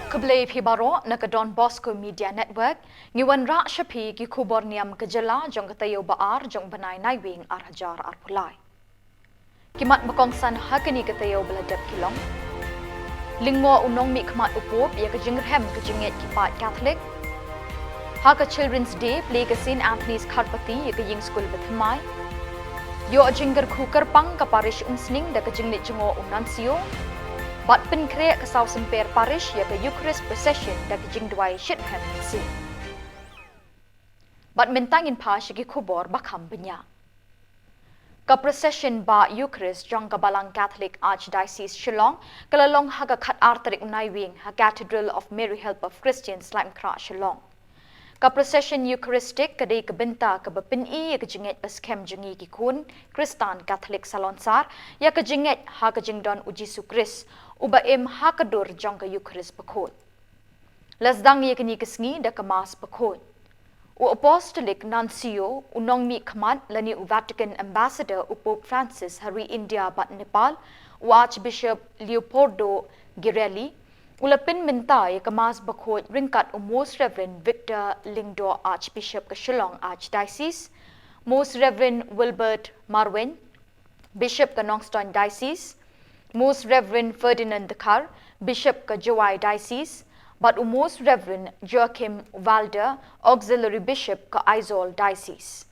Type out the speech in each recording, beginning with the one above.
Keblai Pibaro nakadon Bosco Media Network ngiwan ra shapi ki Khubor NIAM kejela jong katayo baar jong banai Naiwieng arhajar arpulai. Kimat makongsan hakani katayo beladap Shillong. Lingmo unong mi kmat upop ya kejinghem kejinget ki Peit Catholic. Haka Children's Day play ke St. Anthony's Karpati ya kejing school bethamai. Yo ajingger khukar pang ka parish umsning da kejingnet jengo unancio. Bat penkre ke South Semper Parish ya ke Eucharist Procession da kejing duai Shillong si. Bat mentangin pa shiki Khubor bakam benya. Ka procession ba Eucharist jong kabalang Catholic Archdiocese Shillong kalalong haga khat arterik Naiwieng ha Cathedral of Mary Help of Christians Laim Kra Shillong. Ka procession Eucharistic kadai kebenta ke bepini ya kejinget baskem jengi ki kun Kristan Catholic Salonsar ya kejinget ha kejingdon uji sukris uba em ha kadur jong ka Eucharist bakot. Lasdang ya kini kesngi da kemas bakot. U Apostolic Nuncio unong mi khamat lani u Vatican Ambassador u Pope Francis hari India bat Nepal u Archbishop Leopoldo Girelli ulapin minta ya kemas bakhot ringkat u Most Reverend Victor Lingdo Archbishop ke Shillong Archdiocese, Most Reverend Wilbert Marwen Bishop ke Nongstoin Diocese, Most Reverend Ferdinand Dekar Bishop ke Jawai Diocese, but Most Reverend Joachim Walder, Auxiliary Bishop ke Aizawl Diocese.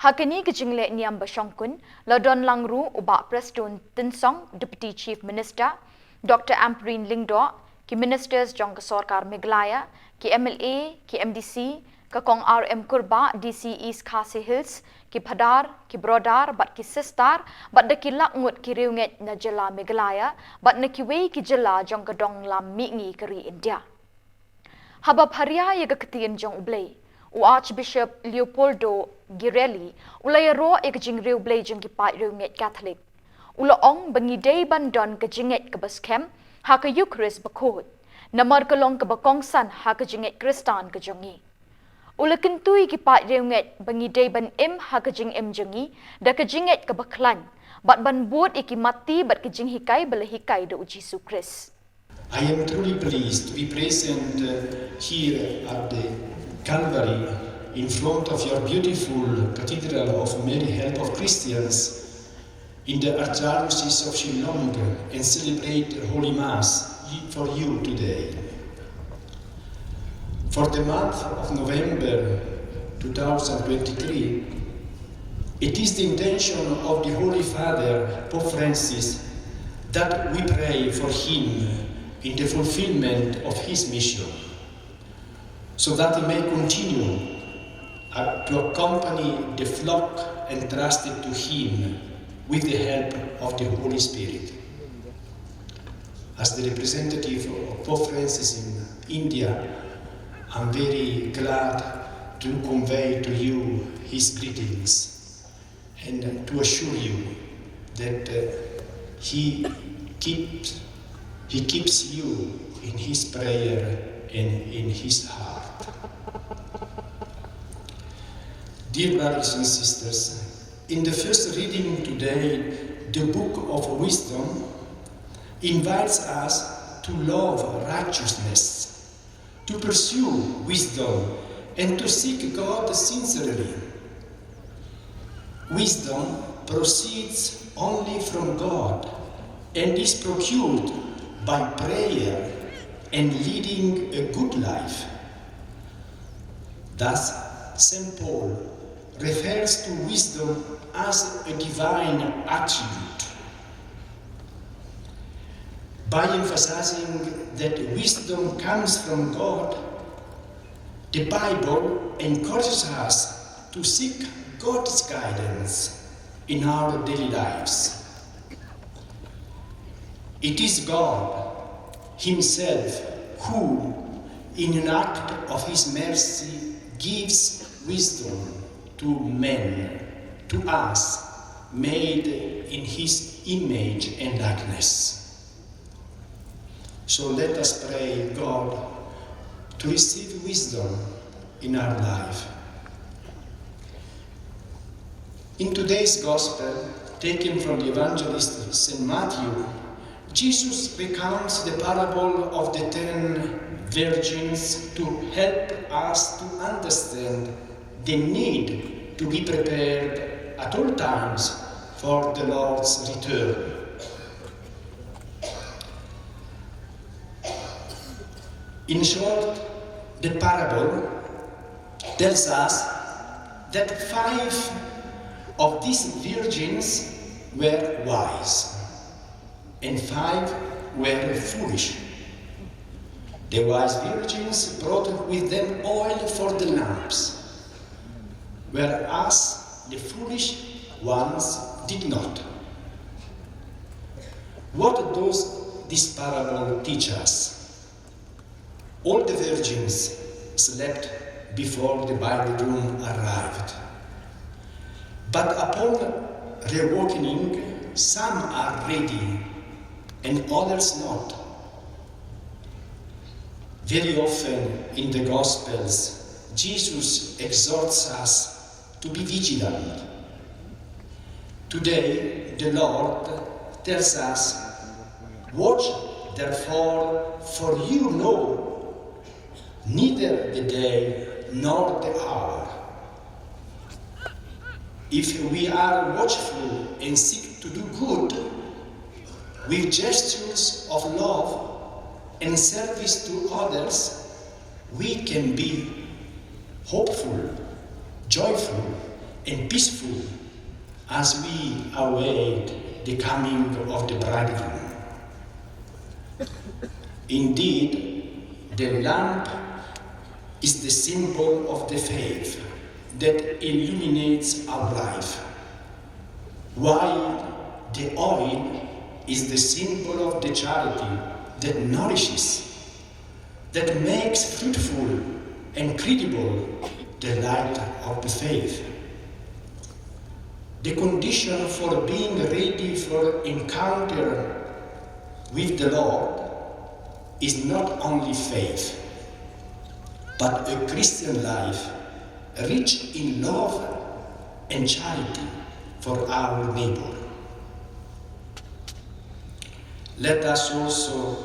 Hakini kejingle NIAM Bashongkun, Ladon Langru uba Preston Tinsong, Deputy Chief Minister, Dr. Ampreen Lingdo, ki Ministers jong ke Sorkar Meghalaya, ki MLA, ki MDC, ke Kong RM Kurba, DC East Khasi Hills, ki Padar, ki Brodar, bat ki Sistar, bat de ki lakngut ki riunget na jela Meghalaya, bat na ki wei ki jela jong ke dong lam mingi keri India. Habab haria ya ketiin jong ublay, u Archbishop Leopoldo Girelli, ulay ro ek jing riu blay jong ki Peit riunget Catholic. Ula ong bangidei bandon ke jinget ke baskem, ha ke Eucharist bakot, namar kelong ke bakongsan ha ke jinget Kristan ke jongi. Ula kentui ki Peit riunget bangidei ban im ha ke jing im jongi, da ke jinget ke baklan, bat ban buat iki mati bat ke jing hikai bala hikai da uji Sukris. I am truly pleased to be present here at the Calvary in front of your beautiful Cathedral of Mary Help of Christians in the Archdiocese of Shillong and celebrate Holy Mass for you today. For the month of November 2023, it is the intention of the Holy Father, Pope Francis, that we pray for him in the fulfillment of his mission, so that he may continue to accompany the flock entrusted to him with the help of the Holy Spirit. As the representative of Pope Francis in India, I'm very glad to convey to you his greetings and to assure you that he keeps you in his prayer and in his heart. Dear brothers and sisters, in the first reading today, the Book of Wisdom invites us to love righteousness, to pursue wisdom, and to seek God sincerely. Wisdom proceeds only from God and is procured by prayer and leading a good life. Thus, St. Paul refers to wisdom as a divine attribute. By emphasizing that wisdom comes from God, the Bible encourages us to seek God's guidance in our daily lives. It is God Himself who, in an act of His mercy, gives wisdom to men, to us, made in His image and likeness. So let us pray God to receive wisdom in our life. In today's Gospel, taken from the Evangelist St. Matthew, Jesus recounts the parable of the 10 virgins to help us to understand the need to be prepared at all times for the Lord's return. In short, the parable tells us that 5 of these virgins were wise and 5 were foolish. The wise virgins brought with them oil for the lamps, whereas the foolish ones did not. What does this parable teach us? All the virgins slept before the bridegroom arrived. But upon reawakening, some are ready and others not. Very often in the Gospels, Jesus exhorts us to be vigilant. Today, the Lord tells us, "Watch therefore, for you know neither the day nor the hour." If we are watchful and seek to do good, with gestures of love and service to others, we can be hopeful, joyful, and peaceful as we await the coming of the bridegroom. Indeed, the lamp is the symbol of the faith that illuminates our life, while the oil is the symbol of the charity that nourishes, that makes fruitful and credible the light of the faith. The condition for being ready for encounter with the Lord is not only faith, but a Christian life rich in love and charity for our neighbor. Let us also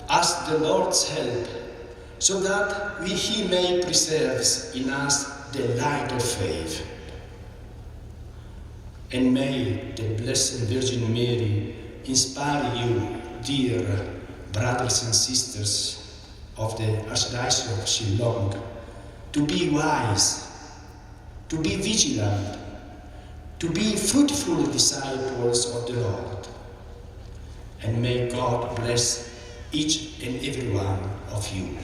ask the Lord's help so that He may preserve in us the light of faith. And may the Blessed Virgin Mary inspire you, dear brothers and sisters of the Archdiocese of Shillong, to be wise, to be vigilant, to be fruitful disciples of the Lord. And may God bless each and every one of you.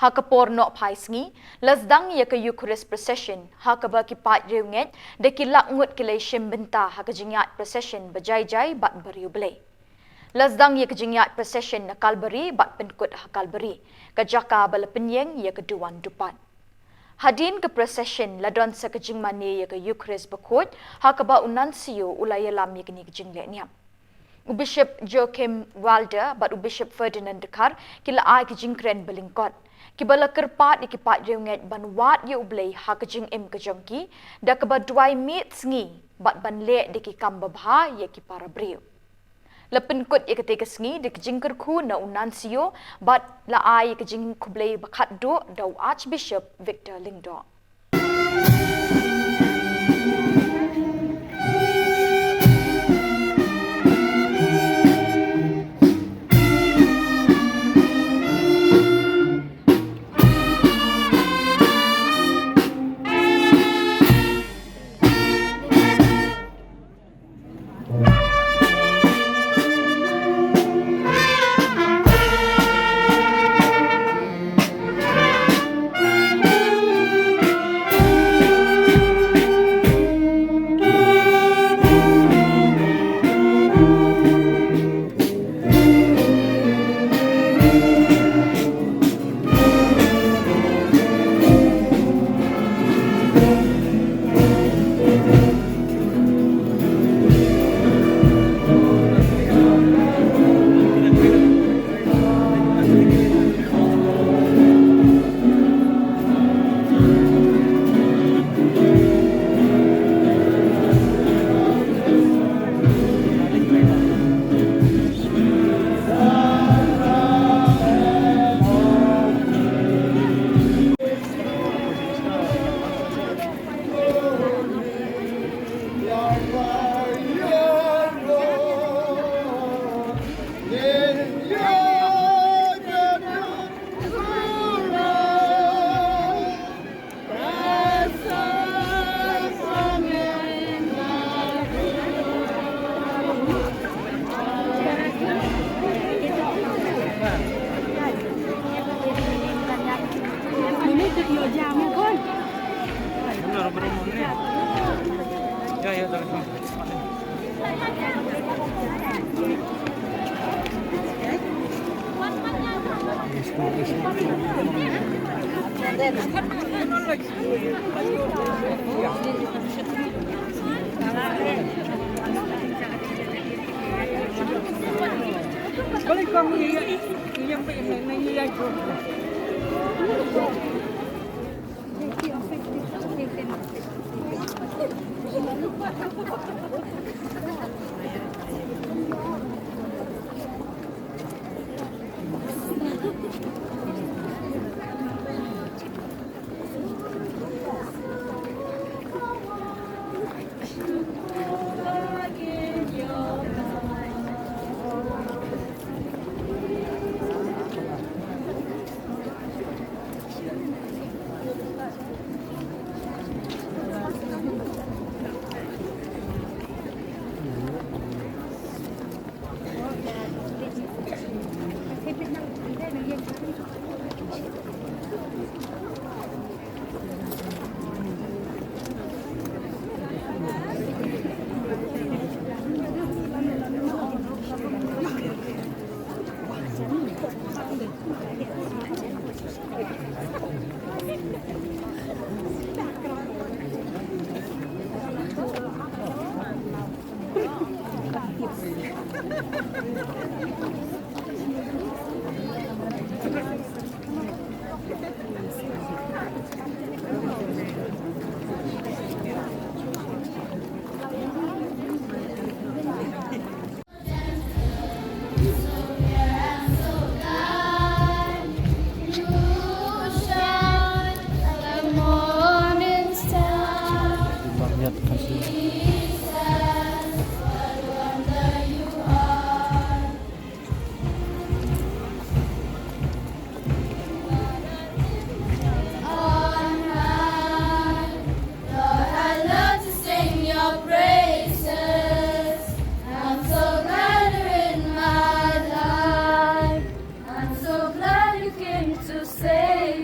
Hakapor no pai sngi, lasdang ya ka Eucharist procession, hakaba ki pat reunget, de ki lakngut ki leishim benta hakajingyat procession bajai-jai bat bariuble. Lasdang ya kajingyat procession na kalbari bat penkut hakalbari, kajaka balapenyeng ya keduan dupan. Hadin ke procession ladon sa kajingmane ya ka Eucharist bakut, hakaba unansio ulayalam ya kini kajingle niam. Bishop Joachim Walder bat Bishop Ferdinand Dekar kila ai kajingkren belingkot. Kibala kerpat di kipat reunget banwat ye ublei ha kajing im kajongki da keba duai mit sngi bat ban le di ki kambabha ye ki para briu. Lepen kut ye ketika sngi di kajingker ku na unansio bat la ai kajing kublei bakat do dau Archbishop Victor Lingdo. To save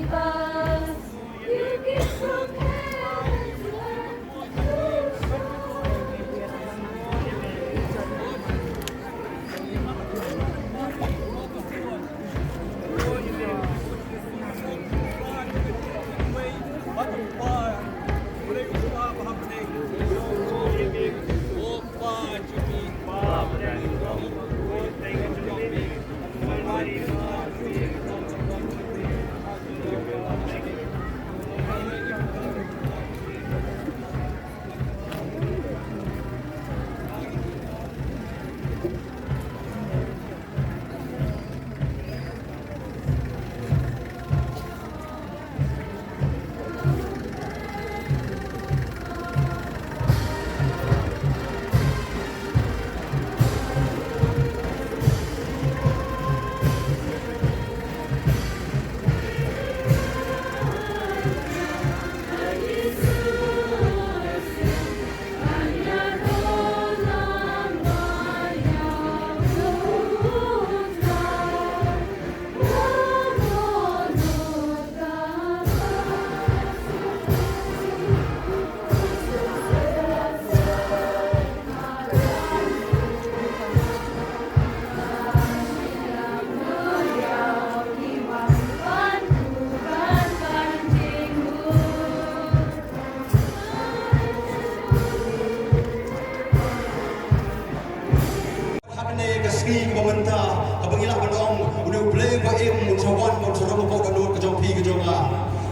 chawan kon sorong ko ka nur ka jong pi ka jong a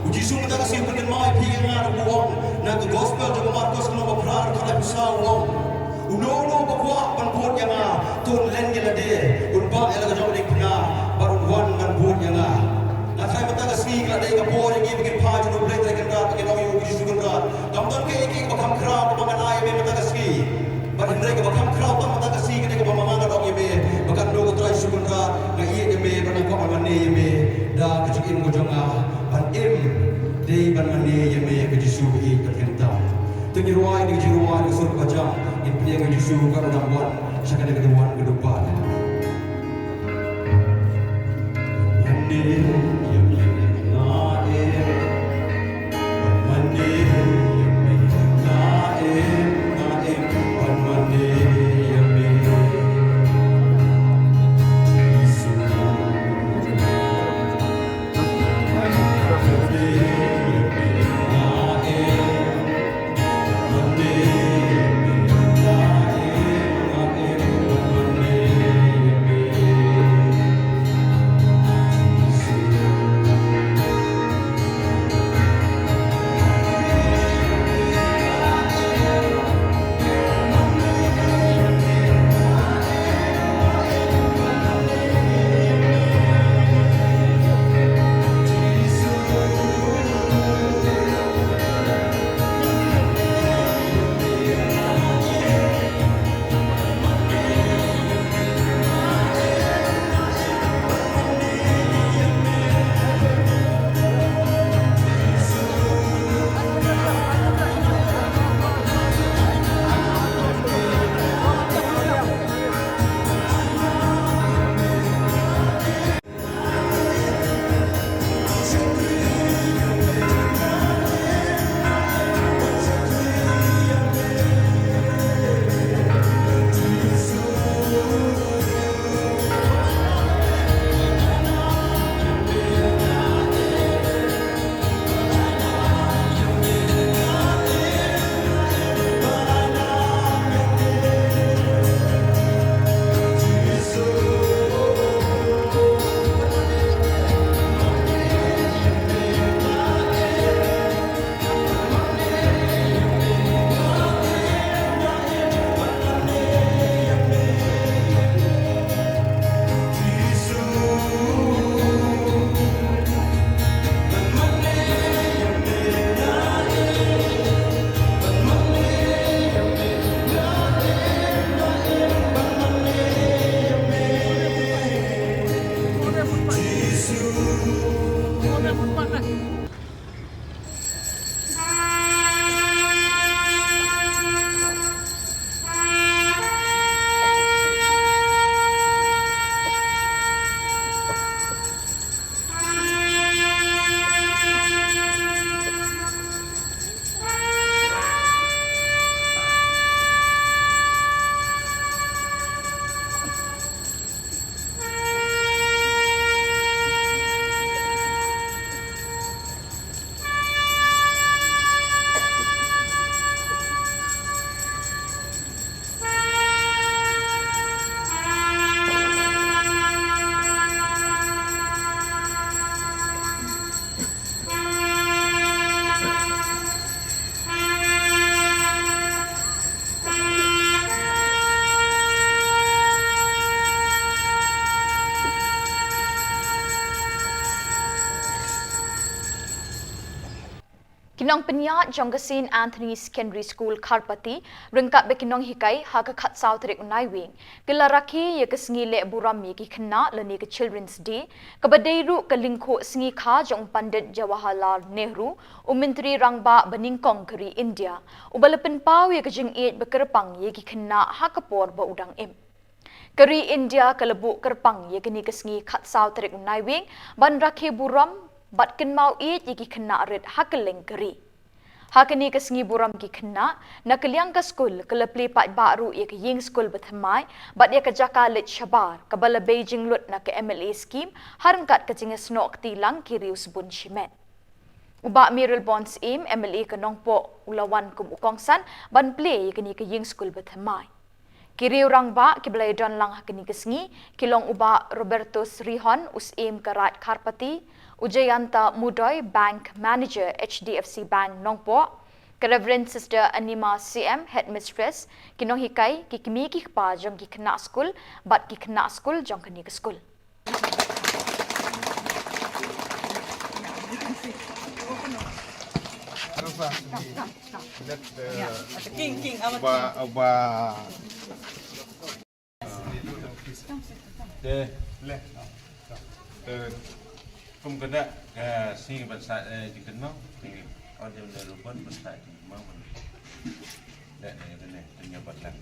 uji sung ta ka sim kan mai pi ka ngar ko wong na the gospel jong Marcos no ba prar ka la sa wong uno no ba kwa ban put yang a tun len ge la de un ba ela ka jong dik na barun wan ban put yang a na khai mata ka smi ka de ka por gi bi pa jong blek re kan ra ka no yu uji sung ra kam don ke ki ba kam kra ba ban ai be mata ka smi ba hindre ka ba kam kra ba mata ka smi ke ka ba mama ka dong ye be ba kan no ko trai sung ra na ye ye me ba na ko ban ne ye me da ka chi im ko jong a ban im de ban man ne ye me ka ji su i ka ken ta tu ni ruai ni ji ruai ni sur ka jang in pia ka ji su ka ro dang wan sa ka ne ka wan ka do pa Mande ye me na e Mande ye me na e ban mande ye me Kinong penyat Jonggasin Anthony Secondary School Karpati rengkat be kinong hikai haga khat sautrik Naiwieng kelaraki ye kesengi le buram ye ki khna leni ke Children's Day kabadairu kelingko sengi kha jong Pandit Jawaharlal Nehru Menteri Rangba Beningkong keri India ubalepen pau ye kejing it bekerpang ye ki khna hakapor ba udang im keri India kelebu kerpang ye kini kesengi khat sautrik Naiwieng ban rakhi buram bat ken mau it ye ki khna red hakeleng keri hakini kesengi buram ki khna na keliang ka skul kelepli pat baru ye ke ying skul bethamai bat ye ke jakalit shabar kabala Beijing lut na ke MLA scheme harangkat ke jinga snok tilang kirius bun shimet uba Miril Bonds im MLA ke nongpo ulawan kum ukongsan ban play ye kini ke ying skul bethamai Kiri orang ba kibalay don lang hakini kesngi kilong uba Robertus Rihon usim karat Karpati Ujayanta Mudoy Bank Manager HDFC Bank Nongpo ke Reverend Sister Anima CM Headmistress kinong hikai kikimi kikpa jong kikna school bat kikna school jong kini ke school. Kumkada sing bahasa dikenal ini audio telepon bahasa di mana dan ini punya batang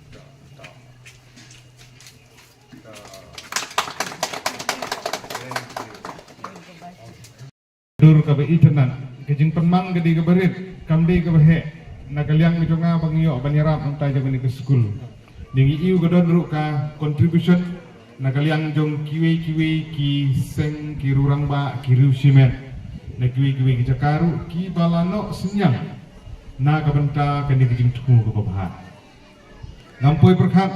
dur ka ba itanan kejing penmang gedi ka berit kamdi ka bahe nagaliang ni jonga bangiyo banirap antay jaman ke school dingi iu godon ru ka contribution nagaliang jong kiwi ki seng ki rurang ba ki riu simen na kiwi ki jakaru ki balano senyang na ka benta kani kejing tuku ka babahat ngampoi berkat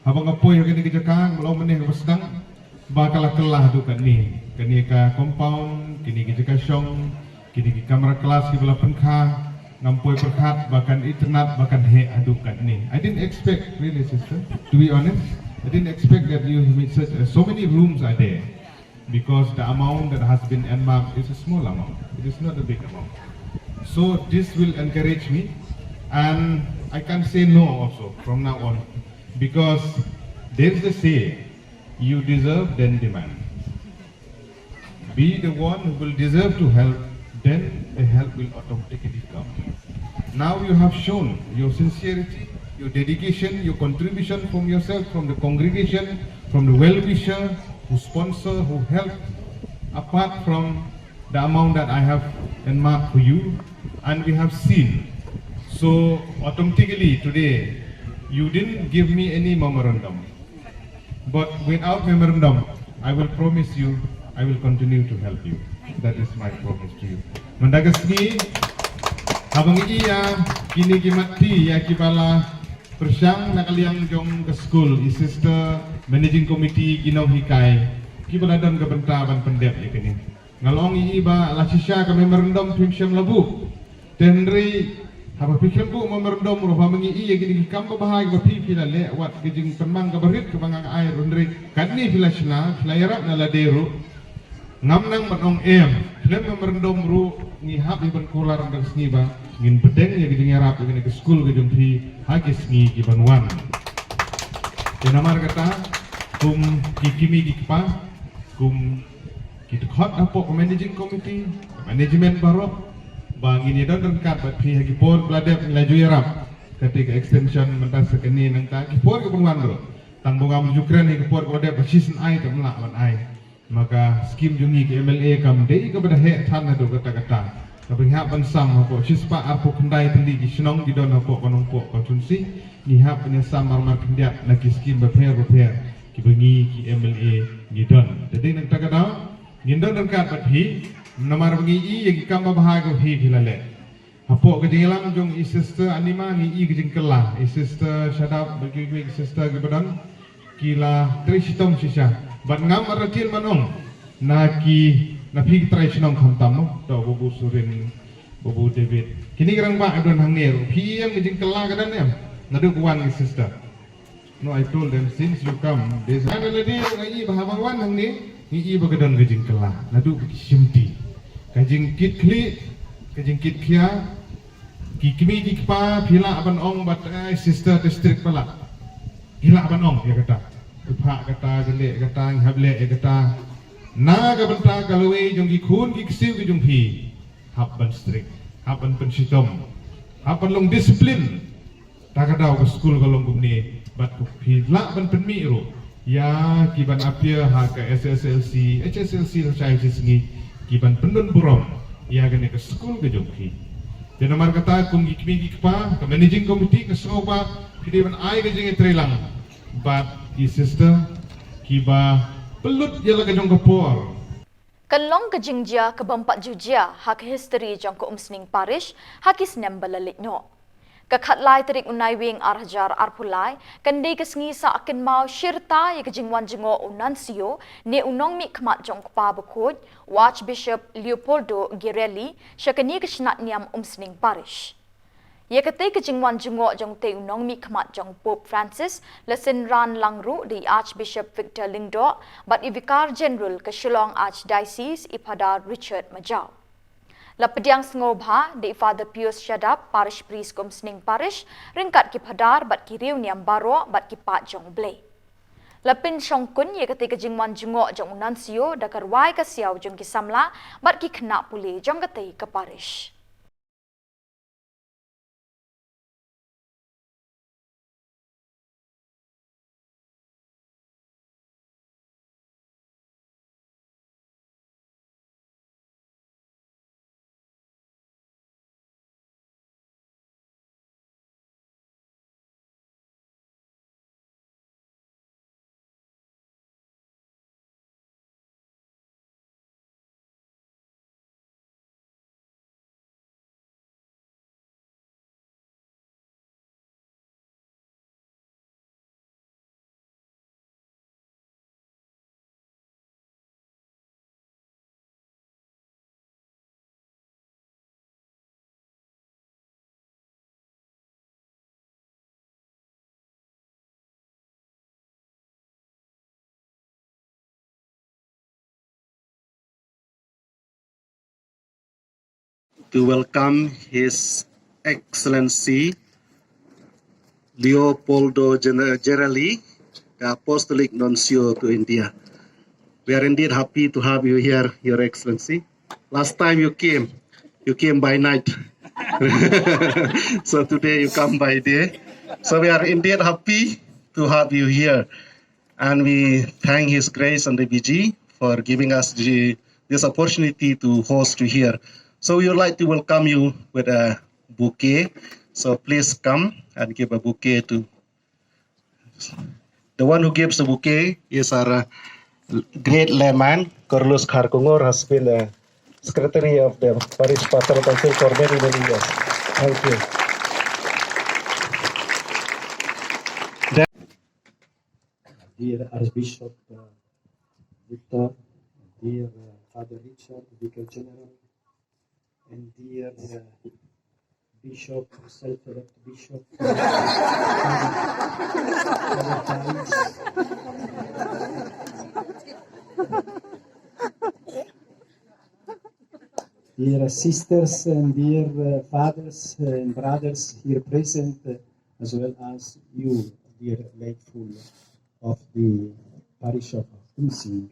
habang ngapoi kani ki jakang melaw meneh ka sedang bakalah kelah tu kan ni kani ka compound kini ki jakasyong kini ki kamera kelas ki bala penkha ngampoi berkat bahkan internet bahkan he adukan ni I didn't expect really sister to be honest I didn't expect that you meet such so many rooms are there because the amount that has been earmarked is a small amount. It is not a big amount. So this will encourage me and I can't say no also from now on because there is a say you deserve then demand. Be the one who will deserve to help then the help will automatically come. Now you have shown your sincerity, your dedication, your contribution from yourself, from the congregation, from the well-wisher, who sponsor, who help, apart from the amount that I have earmarked for you, and we have seen. So automatically today, you didn't give me any memorandum, but without memorandum, I will promise you, I will continue to help you. That is my promise to you. Mendagasni, habang iya kini kimati ya kibala Persyang nakaliang jong ke school sister managing committee ginaw hikay kibaladan ka bentaban pendep ikini ngalong iba la sisya ka memorandum pinsyam labu tenri haba pinsyam bu memorandum ro pamangi iya gini kamba bahag ba pipila le wat gijing penmang ka barit ka bangang air unri kadni filashna filayara na ladero ngamnang matong film memorandum ru ngihap iban kular ndang sniba ngin pedeng ya gijing yarap gini ke school gijing pi hagis ngi gibanwan kenamar kata kum kikimi gikpa kum kitkot apo managing committee management barok bangin ya don kat bat pi hagi por bladep laju yarap ketika extension mentas sekeni nang ta kipor gibanwan ro tangbongam jukren hagi por bladep season ai tamla wan ai maka skim jungi ke MLA kam dei kepada he than do kata-kata kabingha bansam hapo sispa apo kendai tendi di Shillong di don hapo konongpo konsumsi nihap penyesam marmar kendiat lagi skim beper ki bengi ki MLA ni don jadi nang tagadaw ngindon dekat bathi namar bengi i yang kamba bahago hi hilale hapo kejingilam jong i sister anima ni i kejingkelah i sister shadap bagi sister gibadan kila trisitom sisya bat ngam aratil manong naki napi try Shillong khantam do bobu surin bobu David kini gerang ba adon hangner piem gijing kela kadan em nadu kuan ni sister no I told them since you come this ana ladi ngai bahawan hangni ngi bagadon gijing kela nadu simti kajing kit kli kajing kit khia ki kimi dikpa phila aban ong bat sister district pala ila aban ong ya kata upha kata gele kata hable kata naga benta galwe jong gi khun gi kisiu gi jong phi hapan strict hapan pensitom hapan long disiplin takadaw ka school galong gumni bat ku phi la ban penmi ro ya kiban apia ha ka SSLC HSLC sa singi kiban pendun burom ya gane ka school ga jong phi de namar kata kum gi kimi gi pa ka managing committee ka soba kidiban ai ga jing trelang but ki sister kiba pelut jala ka jong kapor Kalong ke jingjia ke bampak jujia hak history jong ke umsning parish hakis nem balalikno. Kakhatlay tarik Naiwieng arhajar arpulai, kandai kesengi sa akin mau syirta ya kejingwan jengo unancio, ne unong mi kmat jong kpa bekod, Archbishop Leopoldo Girelli, syakani kesnat niam umsning parish. Ia kata kejingwan jengo jong te unong mi kmat jong Pope Francis, lesen ran langru di Archbishop Victor Lingdo, bat i Vicar General ke Shillong Archdiocese ipada Richard Majau. Lapediang sengobha di Father Pius Shadap, parish priest kumsning parish, ringkat ki padar bat ki riu niam baro bat ki pat jong blay. Lapin syongkun ia kata kejingwan jengo jong unancio dakar wai kasiau jong ki samla bat ki kena puli jong kata ke parish. To welcome His Excellency Leopoldo Gerali, the Apostolic Nuncio to India. We are indeed happy to have you here, Your Excellency. Last time you came by night. So today you come by day. So we are indeed happy to have you here. And we thank His Grace and the BG for giving us this opportunity to host you here. So we would like to welcome you with a bouquet. So please come and give a bouquet to... The one who gives the bouquet is our great layman, Carlos Kharkongor, has been a secretary of the Parish Pastoral Council for many, many years. Thank you. Dear Archbishop Victor, dear Father Richard, Vicar General, and dear Bishop, self-elect Bishop, dear sisters and dear fathers and brothers here present, as well as you, dear lateful of the parish of Umsing.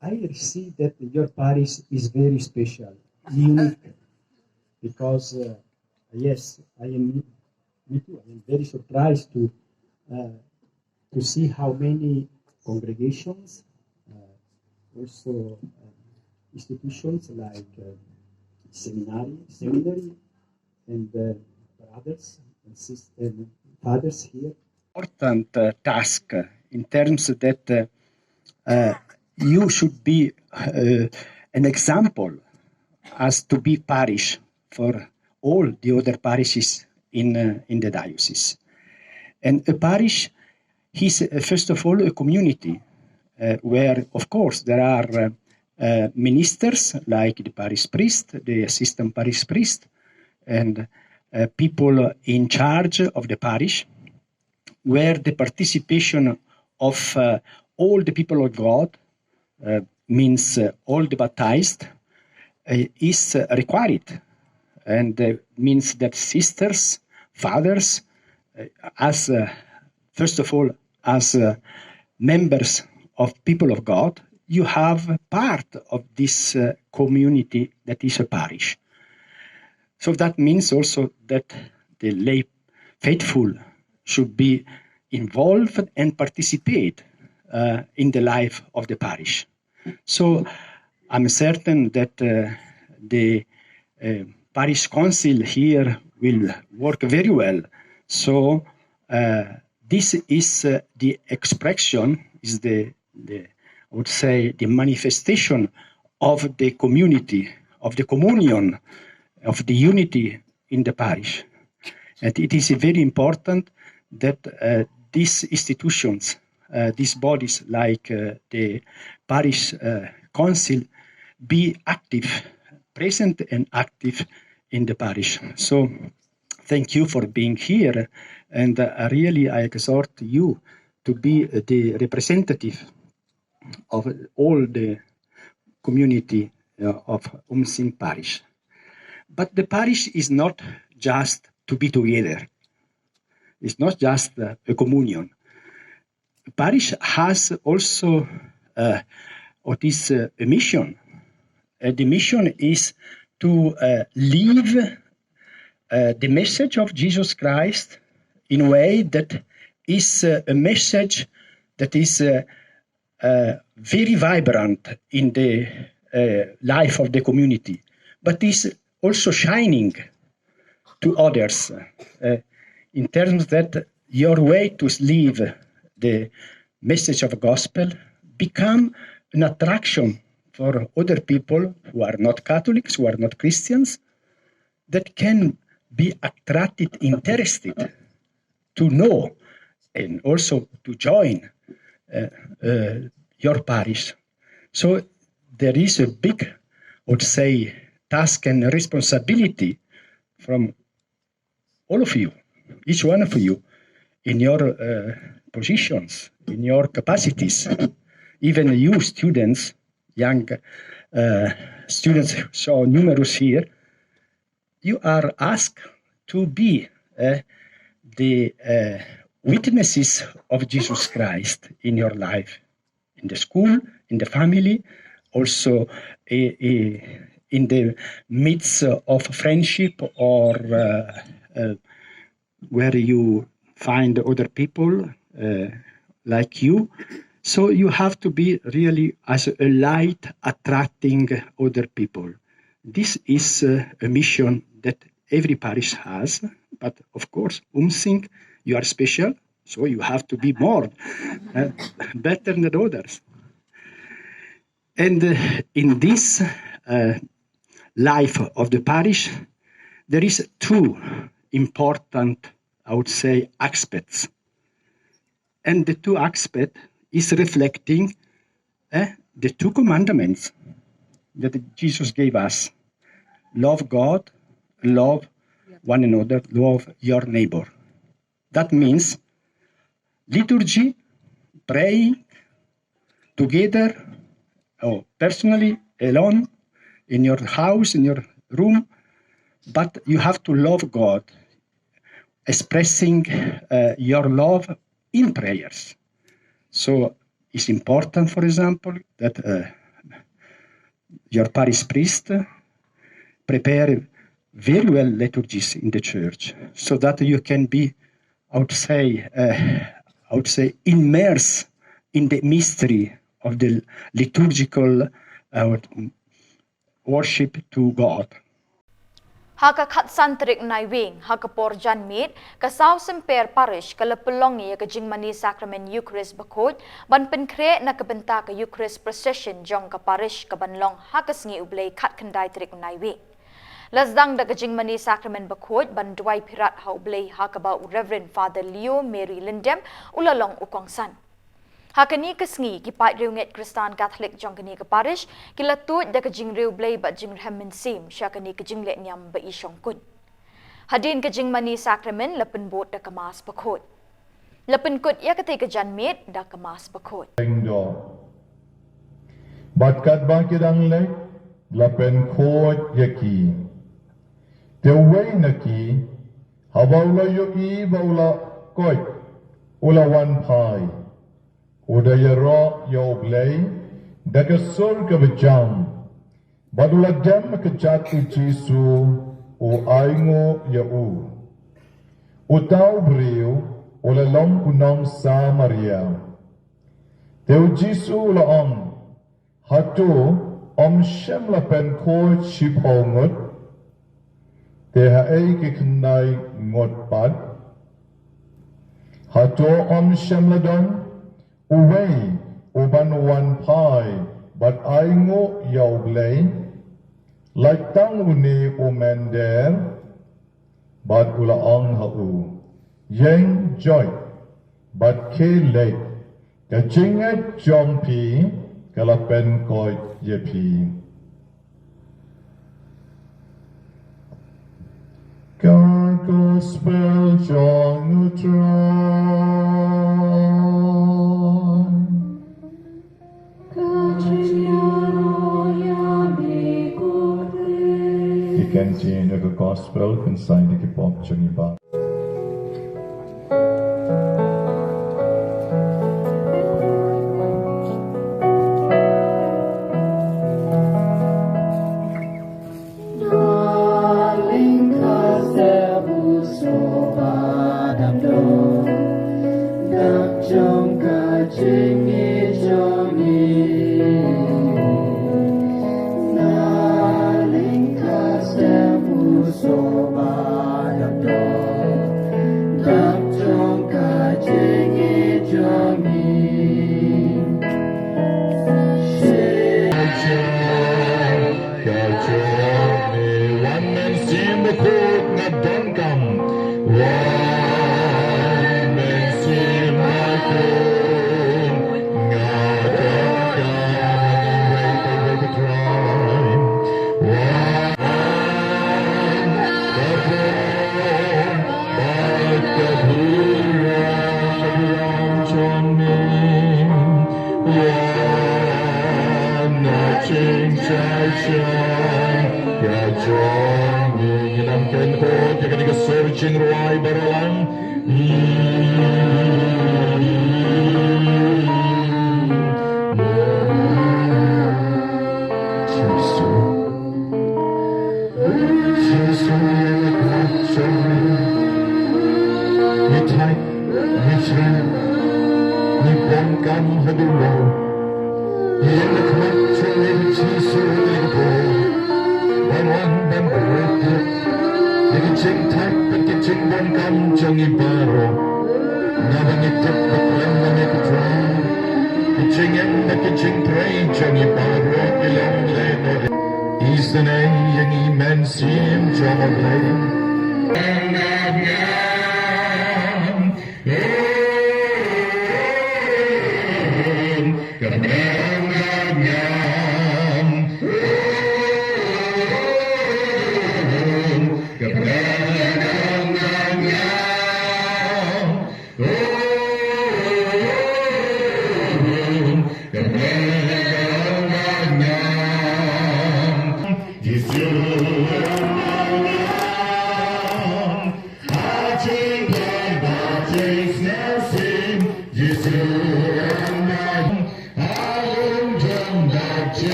I see that your parish is very special, unique, because yes, me too. I am very surprised to see how many congregations, also institutions like seminary, and brothers and sisters and fathers here. Important task in terms that you should be an example as to be parish for all the other parishes in the diocese. And a parish is first of all a community where, of course, there are ministers like the parish priest, the assistant parish priest, and people in charge of the parish, where the participation of all the people of God, means all the baptized, is required, and means that sisters, fathers, as first of all, as members of people of God, you have part of this community that is a parish. So that means also that the lay faithful should be involved and participate in the life of the parish. So I'm certain that the parish council here will work very well. So this is the expression, is the I would say the manifestation of the community, of the communion, of the unity in the parish. And it is very important that these institutions, these bodies like the parish council, be active, present and active in the parish. So thank you for being here, and really I exhort you to be the representative of all the community of Umsing parish. But the parish is not just to be together. It's not just a communion. The parish has also what is a mission. The mission is to live the message of Jesus Christ in a way that is a message that is very vibrant in the life of the community, but is also shining to others in terms that your way to live the message of the gospel become an attraction for other people who are not Catholics, who are not Christians, that can be attracted, interested to know and also to join your parish. So there is a big, I would say, task and responsibility from all of you, each one of you, in your positions, in your capacities. Even you students, young students, so numerous here, you are asked to be the witnesses of Jesus Christ in your life, in the school, in the family, also in the midst of friendship or where you find other people like you. So you have to be really as a light attracting other people. This is a mission that every parish has, but of course, Umsing, you are special, so you have to be more, better than others. And in this life of the parish, there is two important, I would say, aspects. And the two aspects is reflecting the two commandments that Jesus gave us. Love God, love one another, love your neighbor. That means liturgy, praying together, or personally, alone, in your house, in your room, but you have to love God, expressing your love in prayers. So it's important, for example, that your parish priest prepare very well liturgies in the church, so that you can be, I would say, immersed in the mystery of the liturgical worship to God. Haka Katsantrik Naiwieng, Haka Porjan Meet, Kasaw Semper Parish, Kalapulongi, Kajingmani Sacrament Eucharist Bakot, Ban Penkre, Nakabenta, Eucharist Procession, Jonka Parish, Kabanlong, Hakasngi Ublay, Katkandai Trik Naiwieng. Lasdang da Kajingmani Sacrament Bakot, Ban Dwai Pirat Haublay, Hakaba Reverend Father Leo Mary Lindem, Ulalong Ukongsan. Hakani kasngi ki Peit riunget Kristan Catholic jongkani ke parish kilatut da kajing riu blay ba jing remin sim syakani kajing le nyam ba isyong kun. Hadin kajing mani sacrament lapen bot da kamas bakot. Lapen kut ya kati kajan met da kamas bakot. Batkat bangkidang lek lapen kot yaki. Teway naki habawla yoki bawla koit ulawan pai. Udaya ro yo blay daga sur ke bejam badula jam ke jatu jisu o aingo ya u utau brio ola long kunong sa maria teu jisu la om hatu om shem la pen ko chipolngot te ha ei ke knai ngot pad hatu om shem la don Uway, uban wan pai, but I ngo yaw blay, like tang uni umender, but ulaong hau. Yang joy, but ke lek. Kachingat jompi, kalapen koi yepi. God gospel jong Ikan the gospel consigned the kipop jong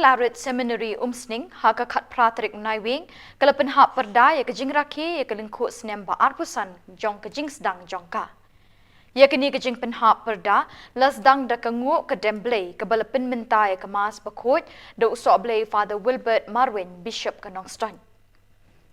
Claret Seminary Umsning haka khat pratrik Naiwieng kalapen hap perda ya kejing rakhi ya kelingku snem ba arpusan jong kejing sedang jongka ya kini kejing penhap perda las dang da kengu ke demblay ke balapen minta ya kemas bakut da usok blay Father Wilbert Marwin Bishop ke Nongston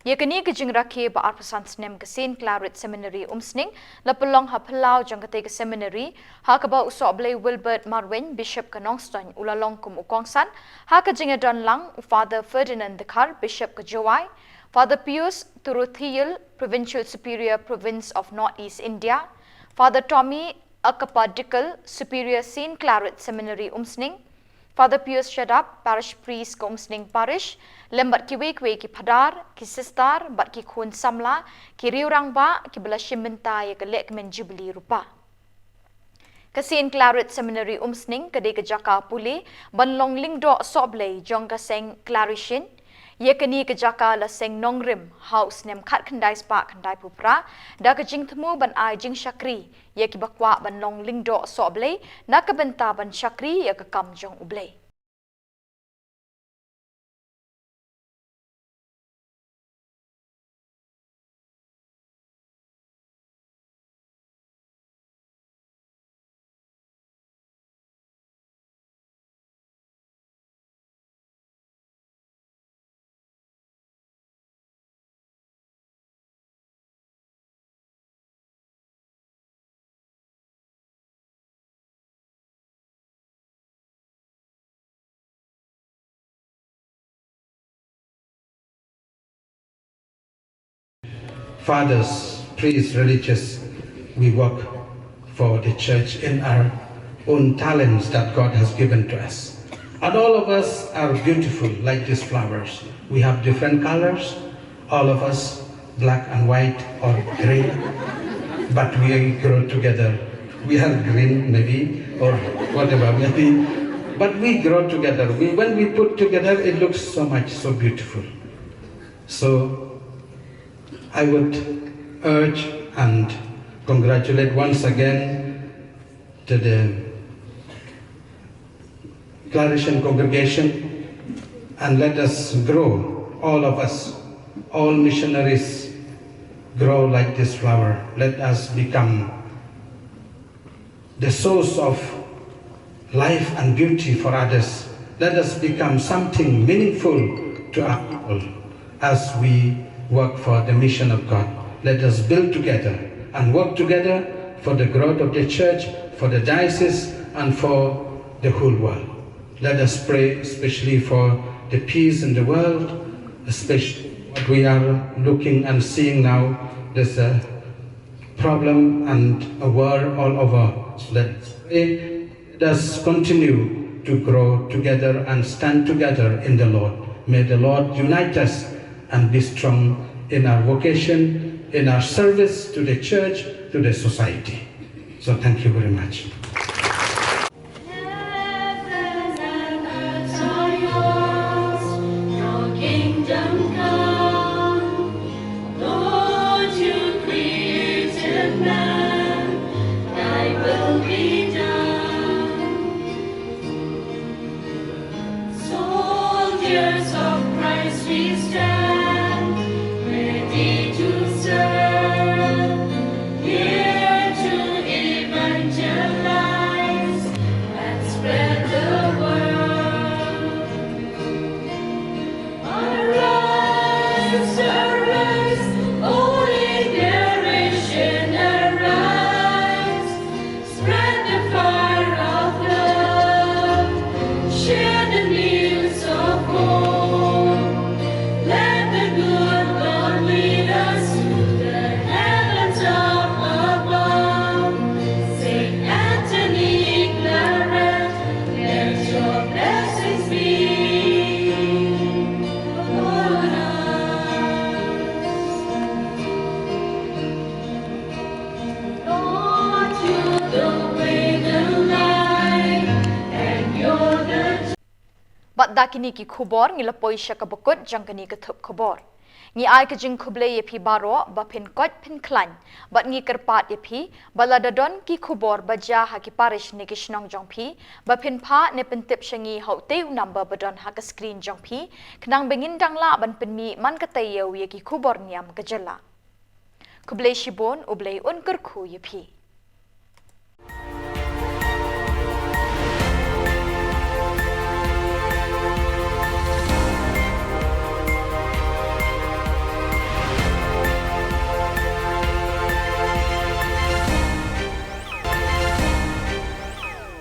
ya kini kejing rakhi ba arpusan snem ke St Claret Seminary Umsning la pelong ha pelau jong ke seminary ha ke ba usok blay Wilbert Marwin Bishop ke Nongston ulalong kum ukongsan ha ke jinga don lang Father Ferdinand Dekar Bishop ke Jowai Father Pius Turuthiel Provincial Superior Province of North East India Father Tommy Akapadikal Superior St Claret Seminary Umsning Father Pius Shadap Parish Priest ke Umsning Parish lembat ki wekwe ki padar ki sistar bat ki khun samla ki riurang ba ki belashim minta ya ke lek men jubilee rupa ke St Claret Seminary Umsning ke de ke Jaka Pule banlong lingdo soblei jong ka seng clarishin Yekani kejaka la seng nongrim house nem khat khandai spa khandai pupra da ka jing thmu ban ai jing shakri yeki bakwa ban long lingdo soble na ka benta ban shakri ya ka kam jong uble. Fathers, priests, religious, we work for the church in our own talents that God has given to us. And all of us are beautiful like these flowers. We have different colors, all of us black and white or gray, but we grow together. We are green maybe, or whatever maybe, but we grow together. When we put together, it looks so beautiful. So I would urge and congratulate once again to the Clarishan congregation, and let us grow, all of us, all missionaries grow like this flower. Let us become the source of life and beauty for others. Let us become something meaningful to our people as we work for the mission of God. Let us build together and work together for the growth of the church, for the diocese, and for the whole world. Let us pray especially for the peace in the world, especially what we are looking and seeing now. There's a problem and a war all over. Let's pray. Let us continue to grow together and stand together in the Lord. May the Lord unite us and be strong in our vocation, in our service to the church, to the society. So thank you very much. Dakini ki Khubor ngi lapoi shaka bukut jangkani ka THUP Khubor. Ngi ai ka jing khuble ye phi baro ba phin kot phin klan bat ngi kerpat ye phi baladadon ki Khubor baja ha ki parish ni ki shnong jong phi ba phin pha ne pen tip shangi ho teu number badon ha ka screen jong phi knang bengin dangla ban pen mi man ka tayew ye ki Khubor niam ka jala. Khuble shibon ublei un kur khu ye phi.